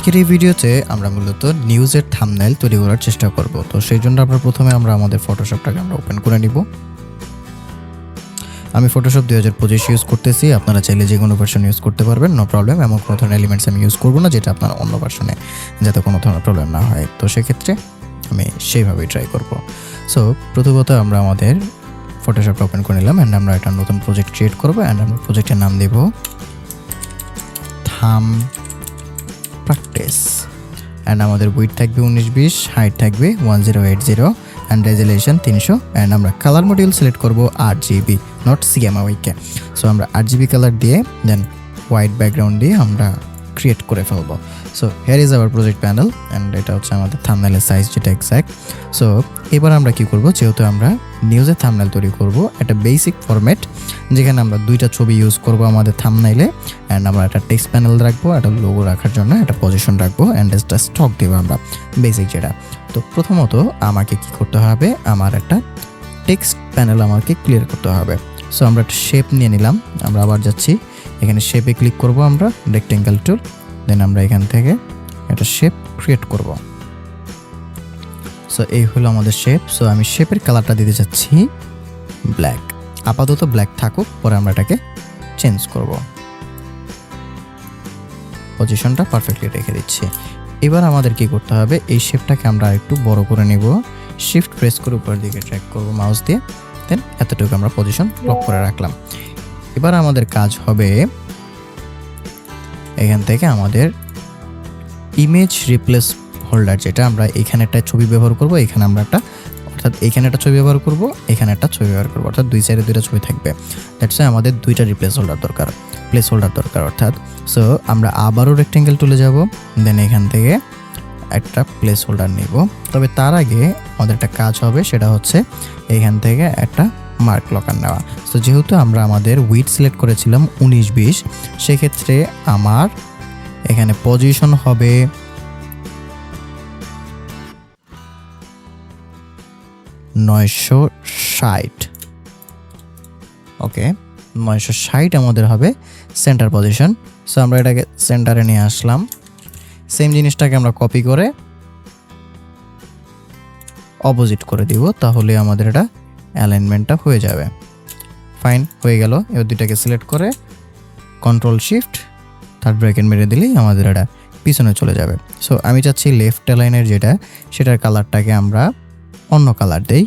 আজকের এই ভিডিওতে আমরা মূলত নিউজের থাম্বনেল তৈরি করার চেষ্টা করব। তো সেই জন্য প্রথমে আমরা আমাদের ফটোশপটাকে ওপেন করে নিব। আমি ফটোশপ 2025 ইউজ করতেছি, আপনারা চাইলে যে কোনো ভার্সন ইউজ করতে পারবেন, নো প্রবলেম। এমন কোনো ধরনের এলিমেন্টস আমি ইউজ করব না যেটা আপনার অন্য ভার্সনে যাতে কোনো ধরনের প্রবলেম না হয়। তো সেক্ষেত্রে আমি সেইভাবেই ট্রাই করব। সো প্রথমত আমরা আমাদের ফটোশপটা ওপেন করে নিলাম অ্যান্ড আমরা একটা নতুন প্রজেক্ট ক্রিয়েট করবো অ্যান্ড আমরা প্রজেক্টের নাম দেব থাম প্র্যাকটিস অ্যান্ড আমাদের উইডথ থাকবে 1920, হাইট থাকবে 1080 অ্যান্ড রেজুলেশন 300 অ্যান্ড আমরা কালার মডিউল সিলেক্ট করব RGB, নট CMYK। সো আমরা RGB কালার দিয়ে দেন হোয়াইট ব্যাকগ্রাউন্ড দিয়ে আমরা ক্রিয়েট করে ফেলবো। So here is our project panel and এটা হচ্ছে আমাদের থাম্বনেলের সাইজ যেটা এক্স্যাক্ট। সো এবার আমরা কি করব, যেহেতু আমরা নিউজের থাম্বনেল তৈরি করব একটা বেসিক ফরম্যাট যেখানে আমরা দুইটা ছবি ইউজ করব আমাদের থাম্বনেইলে অ্যান্ড আমরা একটা টেক্সট প্যানেল রাখবো, একটা লোগো রাখার জন্য একটা পজিশন রাখবো অ্যান্ড একটা স্টক দেবো আমরা বেসিক যেটা। তো প্রথমত আমাকে কি করতে হবে, আমার একটা টেক্সট প্যানেল আমাকে ক্লিয়ার করতে হবে। সো আমরা একটা শেপ নিয়ে নিলাম, আমরা আবার যাচ্ছি এখানে শেপে ক্লিক করব, আমরা রেক্টেঙ্গেল টুল, দেন আমরা এখান থেকে একটা শেপ ক্রিয়েট করব। সো এই হলো আমাদের শেপ। সো আমি শেপের কালারটা দিতে চাচ্ছি ব্ল্যাক, আপাতত ব্ল্যাক থাকুক, পরে আমরা এটাকে চেঞ্জ করব। পজিশনটা পারফেক্টলি রেখে দিচ্ছি। এবার আমাদের কি করতে হবে, এই শেপটাকে আমরা একটু বড় করে নিব, শিফট প্রেস করে উপরের দিকে ট্র্যাক করব মাউস দিয়ে, দেন এতটুকু আমরা পজিশন লক করে রাখলাম। এবার আমাদের কাজ হবে এখান থেকে আমাদের ইমেজ রিপ্লেস হোল্ডার, যেটা আমরা এখানে একটা ছবি ব্যবহার করব, এখানে আমরা একটা অর্থাৎ এখানে একটা ছবি ব্যবহার করব, এখানে একটা ছবি ব্যবহার করব, অর্থাৎ দুই সাইডে দুইটা ছবি থাকবে। দ্যাটস ওয়াই আমাদের দুইটা রিপ্লেস হোল্ডার দরকার, প্লেস হোল্ডার দরকার অর্থাৎ। সো আমরা আবারও রেক্টেঙ্গেল টুলে যাব, দেন এখান থেকে একটা প্লেস হোল্ডার নিব। তবে তার আগে আমাদের একটা কাজ হবে, সেটা হচ্ছে এখান থেকে একটা মার্ক লকার নেওয়া। সো যেহেতু আমরা আমাদের উইডথ সিলেক্ট করেছিলাম 1920, সেক্ষেত্রে আমার এখানে পজিশন হবে 960। ওকে, 960 আমাদের হবে সেন্টার পজিশন। সো আমরা এটাকে সেন্টারে নিয়ে আসলাম। সেম জিনিসটাকে আমরা কপি করে অপোজিট করে দিব, তাহলে আমাদের এটা অ্যালাইনমেন্টটা হয়ে যাবে। ফাইন, হয়ে গেল। এবার দুইটাকে সিলেক্ট করে কন্ট্রোল শিফট থার্ড ব্র্যাকেট মেরে দিলেই আমাদের এটা পিছনে চলে যাবে। সো আমি চাচ্ছি লেফট অ্যালাইনের যেটা, সেটার কালারটাকে আমরা অন্য কালার দেই,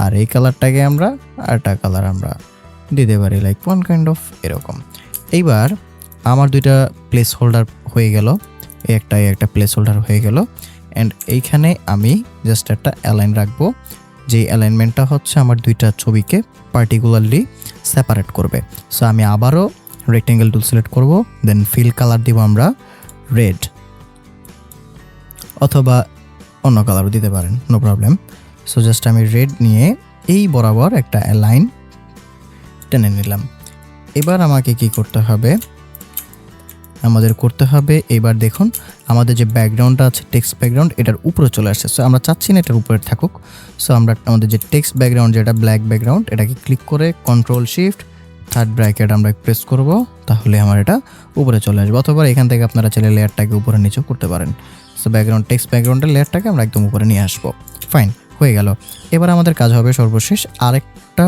আর এই কালারটাকে আমরা আরেকটা কালার আমরা দিতে পারি, লাইক ওয়ান কাইন্ড অফ এরকম। এইবার আমার দুইটা প্লেস হোল্ডার হয়ে গেল, একটা প্লেস হোল্ডার হয়ে গেল অ্যান্ড এইখানে আমি জাস্ট একটা অ্যালাইন রাখবো, যে অ্যালাইনমেন্টটা হচ্ছে আমার দুইটা ছবিকে পার্টিকুলারলি সেপারেট করবে। সো আমি আবারও রেক্টেঙ্গেল টুল সিলেক্ট করব, দেন ফিল কালার দিব আমরা রেড, অথবা অন্য কালারও দিতে পারেন, নো প্রবলেম। সো জাস্ট আমি রেড নিয়ে এই বরাবর একটা লাইন টেনে নিলাম। এবার আমাকে কি করতে হবে, এবার দেখুন আমাদের যে ব্যাকগ্রাউন্ডটা আছে টেক্সট ব্যাকগ্রাউন্ড, এটার উপরে চলে আসছে। সো আমরা চাচ্ছি না এটার উপরে থাকুক। সো আমরা আমাদের যে টেক্সট ব্যাকগ্রাউন্ড যেটা ব্ল্যাক ব্যাকগ্রাউন্ড, এটাকে ক্লিক করে কন্ট্রোল শিফট থার্ড ব্র্যাকেট আমরা প্রেস করব, তাহলে আমার এটা উপরে চলে আসবে। অথবা এখান থেকে আপনারা চাইলে লেয়ারটাকে উপরে নিচেও করতে পারেন। সো ব্যাকগ্রাউন্ড টেক্সট ব্যাকগ্রাউন্ডের লেয়ারটাকে আমরা একদম উপরে নিয়ে আসবো। ফাইন, হয়ে গেল। এবার আমাদের কাজ হবে সর্বশেষ আরেকটা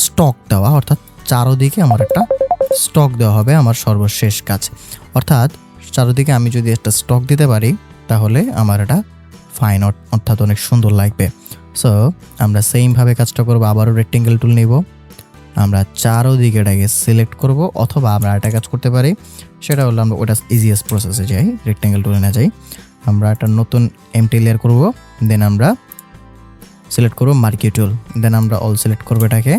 স্টক দেওয়া, অর্থাৎ চারোদিকে আমার একটা স্টক দেওয়া হবে আমার সর্বশেষ কাজ। অর্থাৎ চারোদিকে আমি যদি একটা স্টক দিতে পারি তাহলে আমার এটা ফাইন, অর্থাৎ অনেক সুন্দর লাগবে। সো আমরা সেইমভাবে কাজটা করবো, আবারও রেক্টেঙ্গেল টুল নিব, আমরা চারোদিকে এটাকে সিলেক্ট করব, অথবা আমরা একটা কাজ করতে পারি, সেটা হলো আমরা ওটা ইজিয়েস্ট প্রসেসে যাই, রেক্টেঙ্গেল টুলে না যাই, আমরা একটা নতুন এমটি লেয়ার করব, দেন আমরা সিলেক্ট করব মার্কি টুল, দেন আমরা অল সিলেক্ট করবো, এটাকে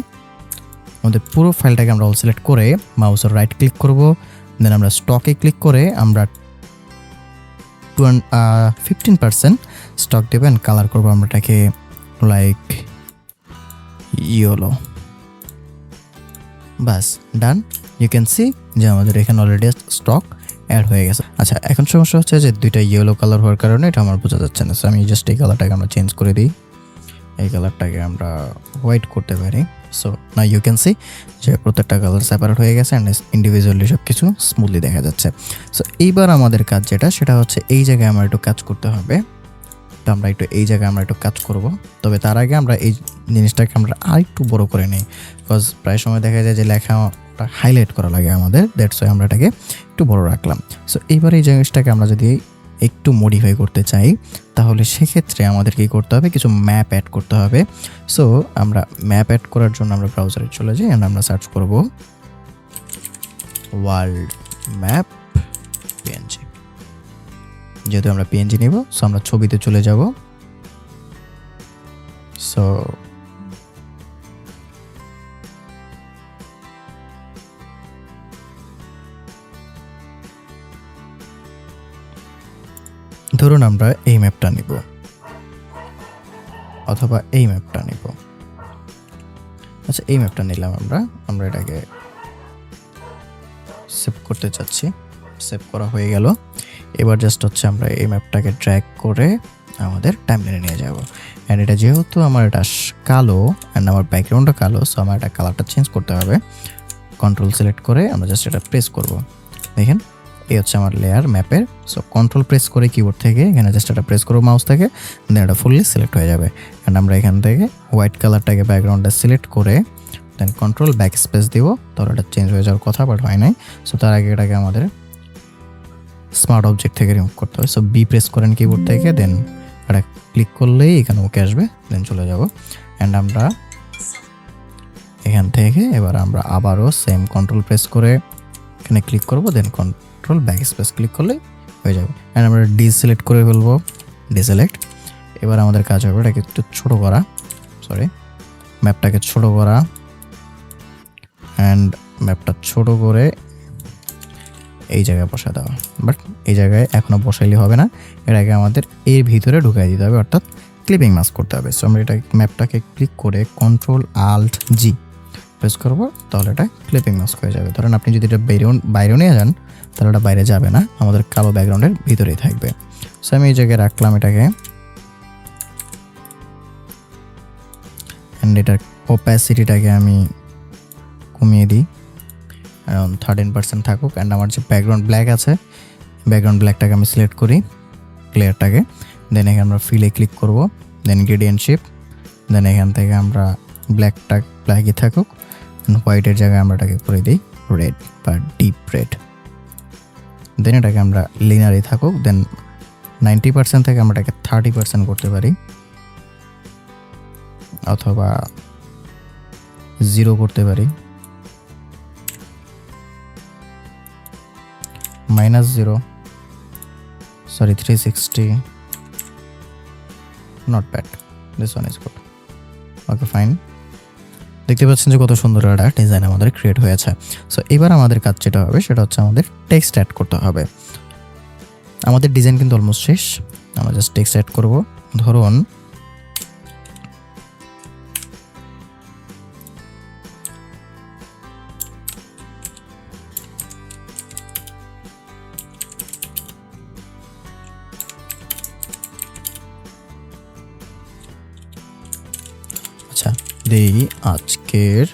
আমাদের পুরো ফাইলটাকে আমরা অল সিলেক্ট করে মাউসের রাইট ক্লিক করব, দেন আমরা স্টকে ক্লিক করে আমরা 15% স্টক দেবেন, কালার করবো আমরা এটাকে লাইক ইয়েলো। বাস, ডান। ইউ ক্যান সি যে আমাদের এখানে অলরেডি স্টক অ্যাড হয়ে গেছে। আচ্ছা, এখন সমস্যা হচ্ছে যে দুইটা ইয়েলো কালার হওয়ার কারণে এটা আমার বোঝা যাচ্ছে না। সো আমি জাস্ট এই কালারটাকে আমরা চেঞ্জ করে দিই, এই কালারটাকে আমরা হোয়াইট করতে পারি। সো না ইউ ক্যান সি যে প্রত্যেকটা কালার সেপারেট হয়ে গেছে অ্যান্ড ইন্ডিভিজুয়ালি সব কিছু স্মুথলি দেখা যাচ্ছে। সো এইবার আমাদের কাজ যেটা সেটা হচ্ছে এই জায়গায় আমার একটু কাজ করতে হবে। তো আমরা একটু এই জায়গায় আমরা একটু কাজ করব, তবে তার আগে আমরা এই জিনিসটাকে আমরা আরেকটু বড় করে নিই, বিকজ প্রায় সময় দেখা যায় যে লেখাটা হাইলাইট করা লাগে আমাদের, দ্যাটস ওয়াই আমরা এটাকে একটু বড় রাখলাম। সো এইবার এই জিনিসটাকে আমরা যদি একটু মডিফাই করতে চাই তাহলে সেক্ষেত্রে আমাদের কী করতে হবে, কিছু ম্যাপ অ্যাড করতে হবে। সো আমরা ম্যাপ অ্যাড করার জন্য আমরা ব্রাউজারে চলে যাই অ্যান্ড আমরা সার্চ করব ওয়ার্ল্ড ম্যাপ পিএনজি। যেহেতু আমরা পিএনজি নিব, সো আমরা ছবিতে চলে যাব। সো ধরুন আমরা এই ম্যাপটা নিব অথবা এই ম্যাপটা নিব। আচ্ছা, এই ম্যাপটা নিলাম আমরা এটাকে সেভ করতে চাচ্ছি। সেভ করা হয়ে গেল। এবার জাস্ট হচ্ছে আমরা এই ম্যাপটাকে ড্র্যাগ করে আমাদের টাইমলাইনে নিয়ে যাব। অ্যান্ড এটা যেহেতু আমার এটা কালো অ্যান্ড আমার ব্যাকগ্রাউন্ডটা কালো, সো আমার এটা কালারটা চেঞ্জ করতে হবে। কন্ট্রোল সিলেক্ট করে আমরা জাস্ট এটা প্রেস করব। দেখেন এই হচ্ছে আমার লেয়ার ম্যাপের। সো কন্ট্রোল প্রেস করে কিবোর্ড থেকে এখানে জাস্ট এটা প্রেস করবো মাউস থেকে, দেন এটা ফুললি সিলেক্ট হয়ে যাবে। অ্যান্ড আমরা এখান থেকে হোয়াইট কালারটাকে ব্যাকগ্রাউন্ডটা সিলেক্ট করে দেন কন্ট্রোল ব্যাক স্পেস দিব, তাহলে এটা চেঞ্জ হয়ে যাওয়ার কথা, বাট হয় নাই। সো তার আগে এটাকে আমাদের স্মার্ট অবজেক্ট থেকে রিমুভ করতে হবে। সো বি প্রেস করেন কিবোর্ড থেকে, দেন এটা ক্লিক করলেই এখানে ওকে আসবে, দেন চলে যাব। অ্যান্ড আমরা এখান থেকে এবার আমরা আবারও সেম কন্ট্রোল প্রেস করে এখানে ক্লিক করব, দেন কন্ট্রোল ব্যাক স্পেস ক্লিক করলেই হয়ে যাবে। অ্যান্ড আমরা ডিসিলেক্ট করে ফেলবো, ডিসিলেক্ট। এবার আমাদের কাজ হবে এটাকে একটু ছোটো করা, ম্যাপটাকে ছোটো করা, অ্যান্ড ম্যাপটা ছোটো করে এই জায়গায় বসা দেওয়া। বাট এই জায়গায় এখনও বসাইলে হবে না, এটাকে আমাদের এর ভিতরে ঢুকাই দিতে হবে, অর্থাৎ ক্লিপিং মাস্ক করতে হবে। সো আমরা এটা ম্যাপটাকে ক্লিক করে কন্ট্রোল আল্ট জি প্রেস করবো, তাহলে এটা ক্লিপিং মাস্ক হয়ে যাবে। ধরেন আপনি যদি এটা বাইরেও নিয়ে যান তাহলে এটা বাইরে যাবে না, আমাদের কালো ব্যাকগ্রাউন্ডের ভিতরেই থাকবে। সো আমি এই জায়গায় রাখলাম এটাকে, অ্যান্ড এটার ওপ্যাসিটিটাকে আমি কমিয়ে দিই, অ্যারাউন্ড 13% থাকুক। অ্যান্ড আমার যে ব্যাকগ্রাউন্ড ব্ল্যাক আছে, ব্যাকগ্রাউন্ড ব্ল্যাকটাকে আমি সিলেক্ট করি, ক্লিয়ারটাকে, দেন এখানে আমরা ফিলে ক্লিক করব, দেন গ্রেডিয়েন্ট শিপ, দেন এখান থেকে আমরা ব্ল্যাকই থাকুক, হোয়াইটের জায়গায় আমরা এটাকে করে দিই রেড বা ডিপ রেড। দেন এটাকে আমরা লিনারই থাকুক, দেন 90% থেকে আমরা এটাকে 30% করতে পারি, অথবা 0 করতে পারি, -0, sorry 360, not bad, this one is good. Okay fine, দেখতে পাচ্ছেন যে কত সুন্দর একটা ডিজাইন আমাদের ক্রিয়েট হয়েছে। সো এবার আমাদের কাজ যেটা হবে সেটা হচ্ছে আমাদের টেক্সট অ্যাড করতে হবে। আমাদের ডিজাইন কিন্তু অলমোস্ট শেষ, আমরা জাস্ট টেক্সট অ্যাড করব। ধরুন দেই আজকের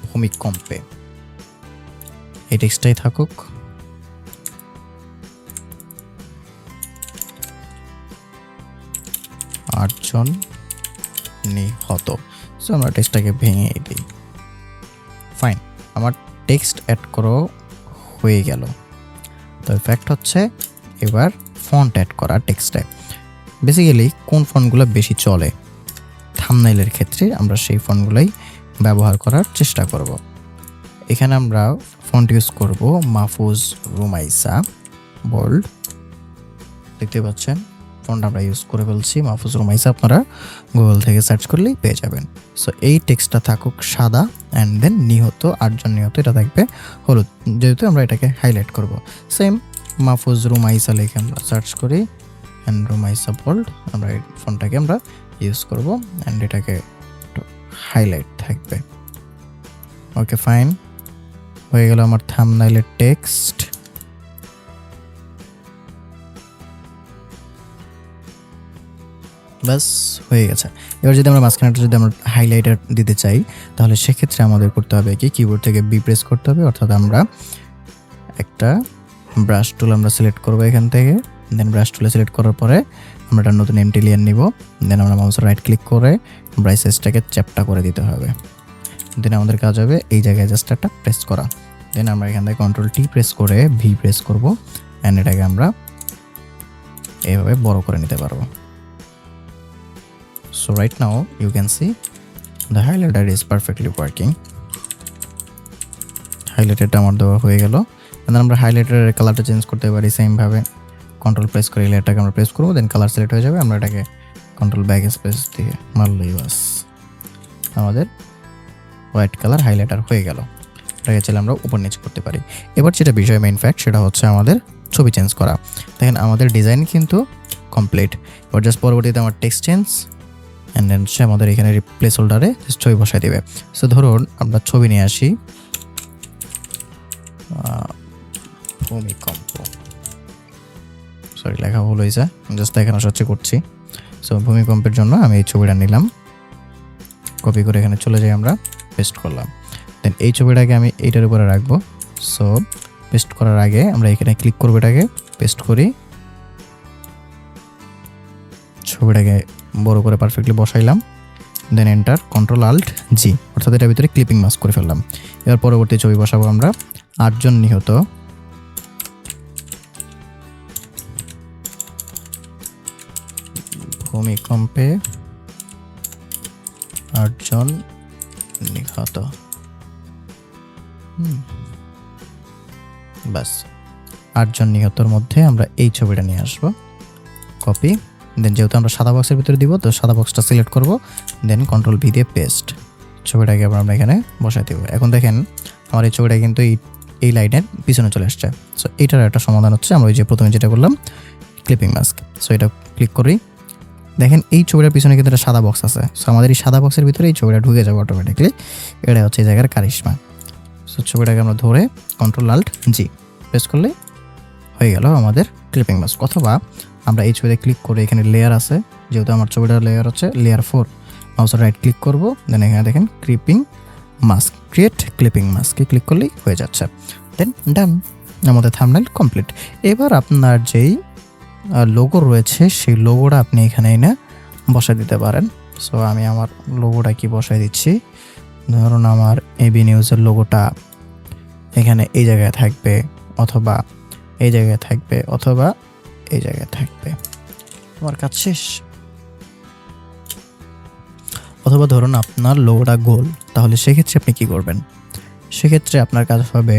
ভূমিকম্পে, এই টেক্সটটাই থাকুক। 8 জন নিহত। সো আমরা টেক্সটটাকে ভেঙে দিই। ফাইন, আমার টেক্সট অ্যাড করো হয়ে গেল। তো ফ্যাক্ট হচ্ছে এবার ফন্ট অ্যাড করা টেক্সটে। বেসিক্যালি কোন ফন্টগুলো বেশি চলে থাম্বনেইলের ক্ষেত্রে আমরা সেই ফন্টগুলোই ব্যবহার করার চেষ্টা করব। এখানে আমরা ফন্ট ইউজ করব মাহফুজ রুমাইসা বোল্ড, দেখতে পাচ্ছেন ফন্ট আমরা ইউজ করে ফেলছি মাহফুজ রুমাইসা, আপনারা গুগল থেকে সার্চ করলেই পেয়ে যাবেন। সো এই টেক্সটটা থাকুক সাদা, অ্যান্ড দেন নিহত 8 জন নিহত এটা থাকবে হলুদ, যেহেতু আমরা এটাকে হাইলাইট করব। সেম মাহফুজ রুমাইসা লিখে আমরা সার্চ করি, অ্যান্ড রুমাইসা বোল্ড, আমরা এই ফন্টটাকে আমরা ইউজ করব, অ্যান্ড এটাকে হাইলাইট থাকবে। ওকে ফাইন, হয়ে গেল আমার থাম্বনেইলের টেক্সট। ব্যাস হয়ে গেছে। এবার যদি আমরা মাঝখানেটা যদি আমরা হাইলাইটার দিতে চাই তাহলে সেক্ষেত্রে আমাদের করতে হবে কি, কিবোর্ড থেকে বি প্রেস করতে হবে, অর্থাৎ আমরা একটা ব্রাশ টুল আমরা সিলেক্ট করবো এখান থেকে। দেন ব্রাশ টুলে সিলেক্ট করার পরে আমরা একটা নতুন এমটি লেয়ার নিব। দেন আমরা মাউসের রাইট ক্লিক করে ব্রাশ সাইজটাকে চ্যাপটা করে দিতে হবে। দেন আমাদের কাজ হবে এই জায়গায় জাস্ট একটা প্রেস করা। দেন আমরা এখান থেকে কন্ট্রোল টি প্রেস করে ভি প্রেস করব, অ্যান্ড এটাকে আমরা এইভাবে বড় করে নিতে পারবো। So right now you can see the highlighter is perfectly working. হাইলাইটারটা আমার দেওয়া হয়ে গেল। দেন আমরা হাইলাইটারের কালারটা চেঞ্জ করতে পারি সেমভাবে। কন্ট্রোল প্রেস করে লেয়ারটাকে আমরা প্রেস করবো, দেন কালার সিলেক্ট হয়ে যাবে। আমরা এটাকে কন্ট্রোল ব্যাক স্পেস দিয়ে মারলেই বাস আমাদের হোয়াইট কালার হাইলাইটার হয়ে গেল। এটাকে চাইলে আমরা উপর নিচ করতে পারি। এবার যেটা বিষয় মেইন ফ্যাক্ট সেটা হচ্ছে আমাদের ছবি চেঞ্জ করা। দেখেন আমাদের ডিজাইন কিন্তু কমপ্লিট। এবার জাস্ট পরবর্তীতে আমার টেক্সট চেঞ্জ, অ্যান্ড দেন সে আমাদের এখানে প্লেস হোল্ডারে ছবি বসায় দেবে। সো ধরুন আমরা ছবি নিয়ে আসি, ভূমিকম্প, সরি লেখা ভুল হয়েছে, জাস্ট এখানে সহ্য করছি। সো ভূমিকম্পের জন্য আমি এই ছবিটা নিলাম, কপি করে এখানে চলে যাই, আমরা পেস্ট করলাম। দেন এই ছবিটাকে আমি এইটার উপরে রাখবো। সো পেস্ট করার আগে আমরা এখানে ক্লিক করবো, এটাকে পেস্ট করি, ছবিটাকে বড় করে পারফেক্টলি বসাইলাম। Then enter, control alt G, অর্থাৎ এটার ভিতরে ক্লিপিং মাস্ক করে ফেললাম। এবার পরবর্তী ছবি বসাবো আমরা, 8 জন নিহত ভূমিকম্পে 8 জন নিহত। বাস 8 জন নিহতর মধ্যে আমরা এই ছবিটা নিয়ে আসবো, কপি। দেন যেহেতু আমরা সাদা বক্সের ভিতরে দিব, তো সাদা বক্সটা সিলেক্ট করব, দেন কন্ট্রোল ভি দিয়ে পেস্ট, ছবিটাকে আবার আমরা এখানে বসাই দেবো। এখন দেখেন আমার এই ছবিটা কিন্তু এই লাইনের পিছনে চলে আসছে। সো এটার একটা সমাধান হচ্ছে আমরা ওই যে প্রথমে যেটা করলাম ক্লিপিং মাস্ক। সো এটা ক্লিক করি, দেখেন এই ছবিটার পিছনে কিন্তু একটা সাদা বক্স আছে। সো আমাদের এই সাদা বক্সের ভিতরে এই ছবিটা ঢুকে যাবে অটোমেটিকলি। এটা হচ্ছে এই জায়গার কারিশমা। সো ছবিটাকে আমরা ধরে কন্ট্রোল আল্ট জি প্রেস করলে হয়ে গেল আমাদের ক্লিপিং মাস্ক। অথবা আমরা এই ছবিতে ক্লিক করে এখানে লেয়ার আছে, যেহেতু আমার ছবিটার লেয়ার হচ্ছে লেয়ার 4, মাউসের রাইট ক্লিক করব, দেন এখানে দেখেন ক্লিপিং মাস্ক, ক্রিয়েট ক্লিপিং মাস্কে ক্লিক করলেই হয়ে যাচ্ছে। দেন ডান, আমাদের থাম্বনেল কমপ্লিট। এবার আপনার যেই লোগো রয়েছে সেই লোগোটা আপনি এখানে এনে বসাই দিতে পারেন। সো আমি আমার লোগোটা কি বসাই দিচ্ছি, ধরুন আমার এবি নিউজের লোগোটা এখানে এই জায়গায় থাকবে, অথবা এই জায়গায় থাকবে, অথবা এই জায়গায় থাকবে। আমার কাজ শেষ। অথবা ধরুন আপনার লোগোটা গোল, তাহলে সেক্ষেত্রে আপনি কি করবেন, সেক্ষেত্রে আপনার কাজ হবে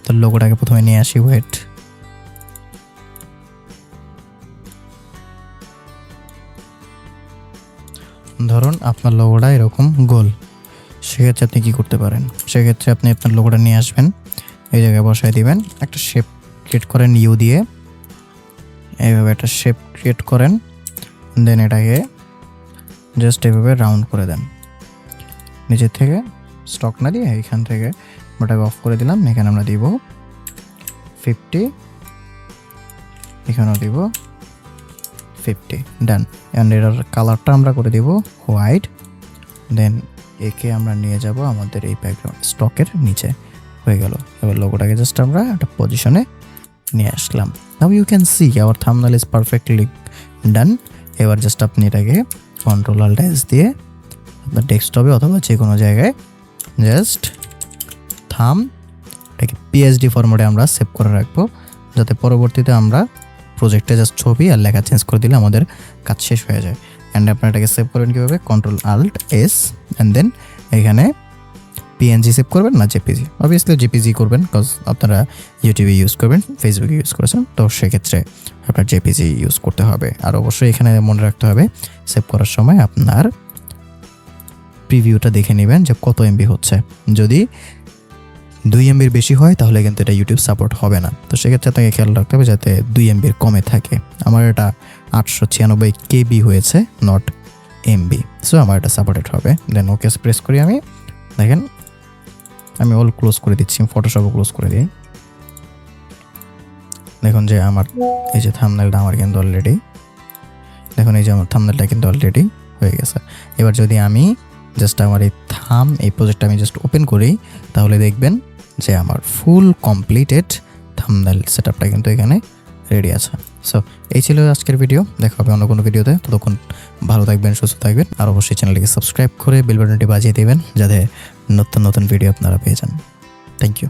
তার লোগোটাকে প্রথমে নিয়ে আসি, ওয়েট, ধরুন আপনার লোগোটা এরকম গোল, সেক্ষেত্রে আপনি কি করতে পারেন, সেক্ষেত্রে আপনি আপনার লোগোটা নিয়ে আসবেন, এই জায়গায় বসায় দিবেন, একটা শেপ ক্রিয়েট করেন ইউ দিয়ে, এইভাবে একটা শেপ ক্রিয়েট করেন, দেন এটাকে জাস্ট এইভাবে রাউন্ড করে দেন, নিচের থেকে স্টক না দিয়ে এখান থেকে ওটাকে অফ করে দিলাম। এখানে আমরা দিব 50, এখানেও দিব 50, ডান। অ্যান্ড এটার কালারটা আমরা করে দিব হোয়াইট। দেন একে আমরা নিয়ে যাব আমাদের এই ব্যাকগ্রাউন্ড স্টকের নিচে, হয়ে গেল। এবার লোগোটাকে জাস্ট আমরা একটা পজিশনে নিয়ে আসলাম। Now you can see our thumbnail is perfectly done. এবার জাস্ট আপনি এটাকে কন্ট্রোল আল্ট এস দিয়ে আপনার ডেস্কটপে অথবা যে কোনো জায়গায় জাস্ট এটাকে পিএসডি ফরম্যাটে আমরা সেভ করে রাখবো, যাতে পরবর্তীতে আমরা প্রজেক্টে জাস্ট ছবি আর লেখা চেঞ্জ করে দিলে আমাদের কাজ শেষ হয়ে যায়। অ্যান্ড আপনারা এটাকে সেভ করবেন কীভাবে, control alt S, and then এখানে পিএনজি সেভ করবেন না জেপিজি, অবভিয়াসলি জেপিজি করবেন, বিকজ আপনারা ইউটিউবে ইউজ করবেন, ফেসবুকে ইউজ করেছেন, তো সেক্ষেত্রে আপনার জেপিজি ইউজ করতে হবে। আর অবশ্যই এখানে মনে রাখতে হবে সেভ করার সময় আপনার প্রিভিউটা দেখে নেবেন যে কত এমবি হচ্ছে। যদি 2 এমবির বেশি হয় তাহলে কিন্তু এটা ইউটিউব সাপোর্ট হবে না, তো সেক্ষেত্রে আপনাকে খেয়াল রাখতে হবে যাতে 2 এমবির কমে থাকে। আমার এটা 896 কেবি হয়েছে, নট এমবি, সো আমার এটা সাপোর্টেড হবে। দেন ওকে প্রেস করি, আমি দেখেন আমি অল ক্লোজ করে দিচ্ছি, ফটোশপও ক্লোজ করে দিই। দেখুন যে আমার এই যে থাম্বনেলটা আমার কিন্তু অলরেডি দেখুন এই যে আমার থাম্বনেলটা কিন্তু অলরেডি হয়ে গেছে। এবার যদি আমি জাস্ট আমার এই এই প্রজেক্টটা আমি জাস্ট ওপেন করি, তাহলে দেখবেন যে আমার ফুল কমপ্লিটেড থাম্বনেল সেটআপটা কিন্তু এখানে রেডি আছে। সো এই ছিল আজকের ভিডিও, দেখা হবে অন্য কোনো ভিডিওতে। ততক্ষণ ভালো থাকবেন, সুস্থ থাকবেন, আর অবশ্যই চ্যানেলটিকে সাবস্ক্রাইব করে বেল বাটনটি বাজিয়ে দেবেন যাতে নতুন নতুন ভিডিও আপনারা পেয়ে যান। Thank you.